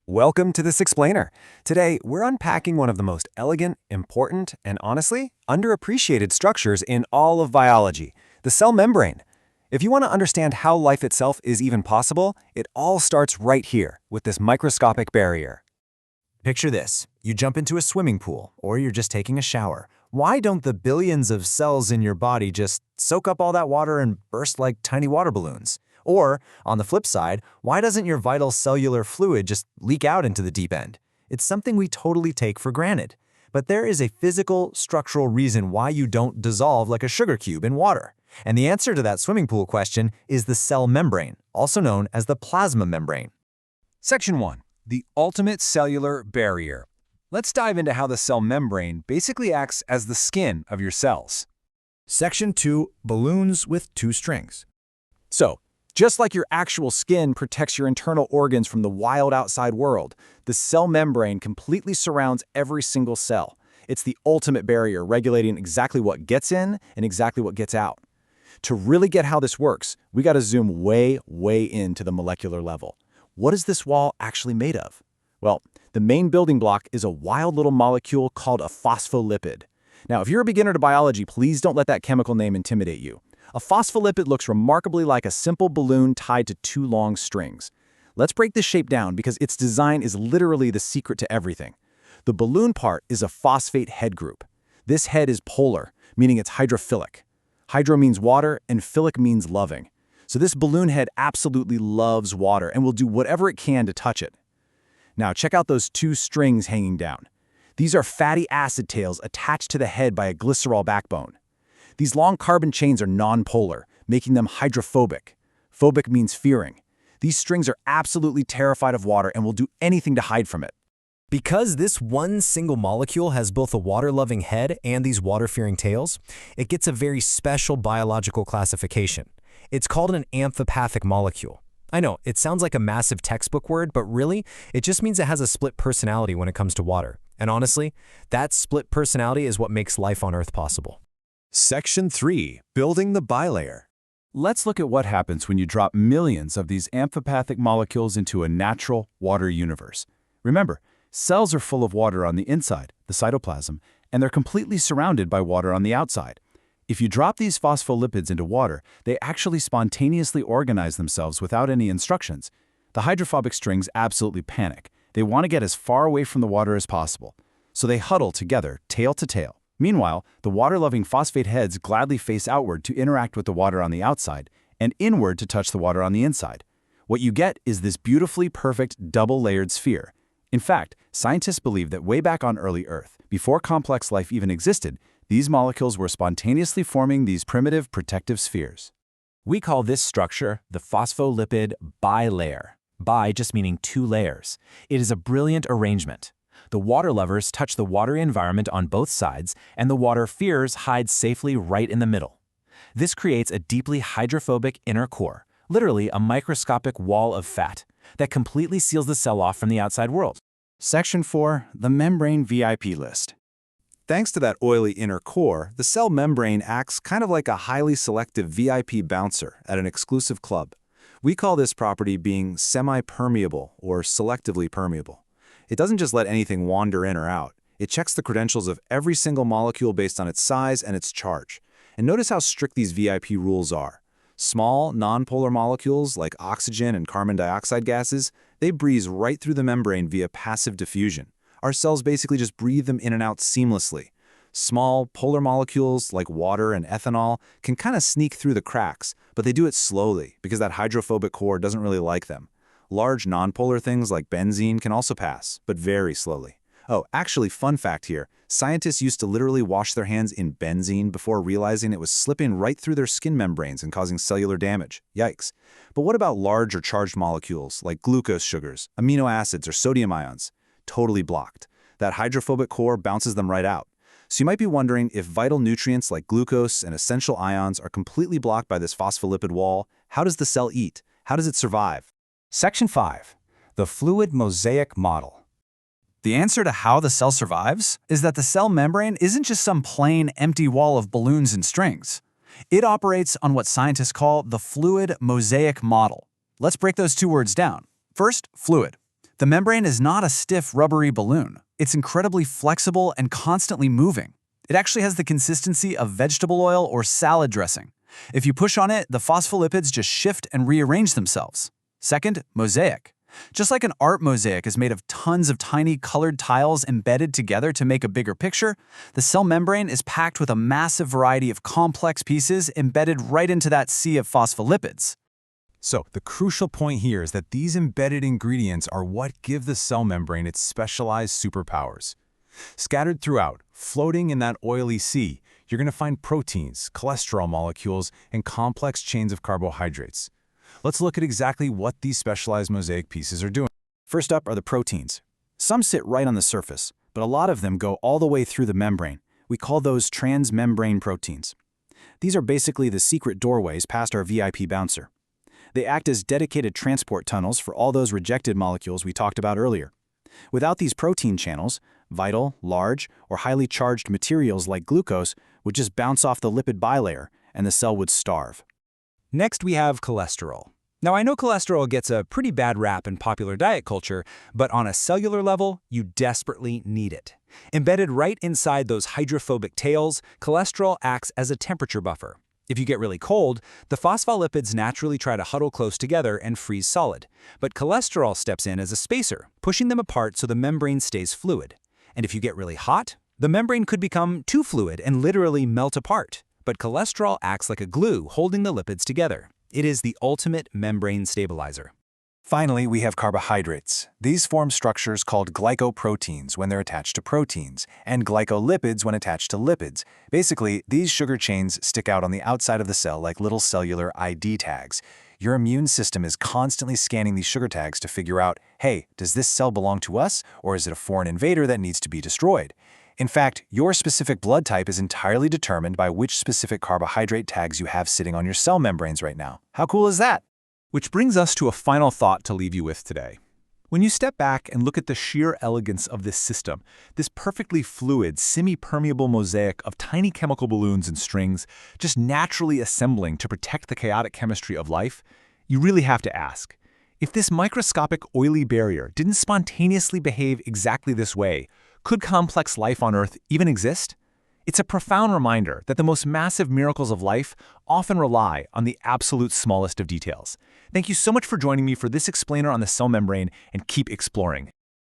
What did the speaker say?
Welcome to this explainer. Today, we're unpacking one of the most elegant, important, and honestly, underappreciated structures in all of biology, the cell membrane. If you want to understand how life itself is even possible, it all starts right here with this microscopic barrier. Picture this. You jump into a swimming pool, or you're just taking a shower. Why don't the billions of cells in your body just soak up all that water and burst like tiny water balloons? Or, on the flip side, why doesn't your vital cellular fluid just leak out into the deep end? It's something we totally take for granted. But there is a physical, structural reason why you don't dissolve like a sugar cube in water. And the answer to that swimming pool question is the cell membrane, also known as the plasma membrane. Section 1. The ultimate cellular barrier. Let's dive into how the cell membrane basically acts as the skin of your cells. Section 2. Balloons with two strings. So, just like your actual skin protects your internal organs from the wild outside world, the cell membrane completely surrounds every single cell. It's the ultimate barrier regulating exactly what gets in and exactly what gets out. To really get how this works, we got to zoom way into the molecular level. What is this wall actually made of? Well, the main building block is a wild little molecule called a phospholipid. Now, if you're a beginner to biology, please don't let that chemical name intimidate you. A phospholipid looks remarkably like a simple balloon tied to two long strings. Let's break this shape down because its design is literally the secret to everything. The balloon part is a phosphate head group. This head is polar, meaning it's hydrophilic. Hydro means water and philic means loving. So this balloon head absolutely loves water and will do whatever it can to touch it. Now check out those two strings hanging down. These are fatty acid tails attached to the head by a glycerol backbone. These long carbon chains are nonpolar, making them hydrophobic. Phobic means fearing. These strings are absolutely terrified of water and will do anything to hide from it. Because this one single molecule has both a water-loving head and these water-fearing tails, it gets a very special biological classification. It's called an amphipathic molecule. I know, it sounds like a massive textbook word, but really, it just means it has a split personality when it comes to water. And honestly, that split personality is what makes life on Earth possible. Section 3. Building the bilayer. Let's look at what happens when you drop millions of these amphipathic molecules into a natural water universe. Remember, cells are full of water on the inside, the cytoplasm, and they're completely surrounded by water on the outside. If you drop these phospholipids into water, they actually spontaneously organize themselves without any instructions. The hydrophobic strings absolutely panic. They want to get as far away from the water as possible. So they huddle together, tail to tail. Meanwhile, the water-loving phosphate heads gladly face outward to interact with the water on the outside and inward to touch the water on the inside. What you get is this beautifully perfect double-layered sphere. In fact, scientists believe that way back on early Earth, before complex life even existed, these molecules were spontaneously forming these primitive protective spheres. We call this structure the phospholipid bilayer. Bi just meaning two layers. It is a brilliant arrangement. The water lovers touch the watery environment on both sides, and the water fears hide safely right in the middle. This creates a deeply hydrophobic inner core, literally a microscopic wall of fat, that completely seals the cell off from the outside world. Section 4. The membrane VIP list. Thanks to that oily inner core, the cell membrane acts kind of like a highly selective VIP bouncer at an exclusive club. We call this property being semi-permeable or selectively permeable. It doesn't just let anything wander in or out. It checks the credentials of every single molecule based on its size and its charge. And notice how strict these VIP rules are. Small, nonpolar molecules like oxygen and carbon dioxide gases, they breeze right through the membrane via passive diffusion. Our cells basically just breathe them in and out seamlessly. Small, polar molecules like water and ethanol can kind of sneak through the cracks, but they do it slowly because that hydrophobic core doesn't really like them. Large nonpolar things like benzene can also pass, but very slowly. Oh, actually, fun fact here, scientists used to literally wash their hands in benzene before realizing it was slipping right through their skin membranes and causing cellular damage. Yikes. But what about large or charged molecules like glucose sugars, amino acids, or sodium ions? Totally blocked. That hydrophobic core bounces them right out. So you might be wondering if vital nutrients like glucose and essential ions are completely blocked by this phospholipid wall, how does the cell eat? How does it survive? Section 5. The fluid mosaic model. The answer to how the cell survives is that the cell membrane isn't just some plain, empty wall of balloons and strings. It operates on what scientists call the fluid mosaic model. Let's break those two words down. First, fluid. The membrane is not a stiff, rubbery balloon. It's incredibly flexible and constantly moving. It actually has the consistency of vegetable oil or salad dressing. If you push on it, the phospholipids just shift and rearrange themselves. Second, mosaic. Just like an art mosaic is made of tons of tiny colored tiles embedded together to make a bigger picture, the cell membrane is packed with a massive variety of complex pieces embedded right into that sea of phospholipids. So, the crucial point here is that these embedded ingredients are what give the cell membrane its specialized superpowers. Scattered throughout, floating in that oily sea, you're going to find proteins, cholesterol molecules, and complex chains of carbohydrates. Let's look at exactly what these specialized mosaic pieces are doing. First up are the proteins. Some sit right on the surface, but a lot of them go all the way through the membrane. We call those transmembrane proteins. These are basically the secret doorways past our VIP bouncer. They act as dedicated transport tunnels for all those rejected molecules we talked about earlier. Without these protein channels, vital, large, or highly charged materials like glucose would just bounce off the lipid bilayer, and the cell would starve. Next, we have cholesterol. Now, I know cholesterol gets a pretty bad rap in popular diet culture, but on a cellular level, you desperately need it. Embedded right inside those hydrophobic tails, cholesterol acts as a temperature buffer. If you get really cold, the phospholipids naturally try to huddle close together and freeze solid. But cholesterol steps in as a spacer, pushing them apart so the membrane stays fluid. And if you get really hot, the membrane could become too fluid and literally melt apart. But cholesterol acts like a glue holding the lipids together. It is the ultimate membrane stabilizer. Finally, we have carbohydrates. These form structures called glycoproteins when they're attached to proteins, and glycolipids when attached to lipids. Basically, these sugar chains stick out on the outside of the cell like little cellular ID tags. Your immune system is constantly scanning these sugar tags to figure out, hey, does this cell belong to us, or is it a foreign invader that needs to be destroyed? In fact, your specific blood type is entirely determined by which specific carbohydrate tags you have sitting on your cell membranes right now. How cool is that? Which brings us to a final thought to leave you with today. When you step back and look at the sheer elegance of this system, this perfectly fluid, semi-permeable mosaic of tiny chemical balloons and strings just naturally assembling to protect the chaotic chemistry of life, you really have to ask, if this microscopic oily barrier didn't spontaneously behave exactly this way, could complex life on Earth even exist? It's a profound reminder that the most massive miracles of life often rely on the absolute smallest of details. Thank you so much for joining me for this explainer on the cell membrane, and keep exploring.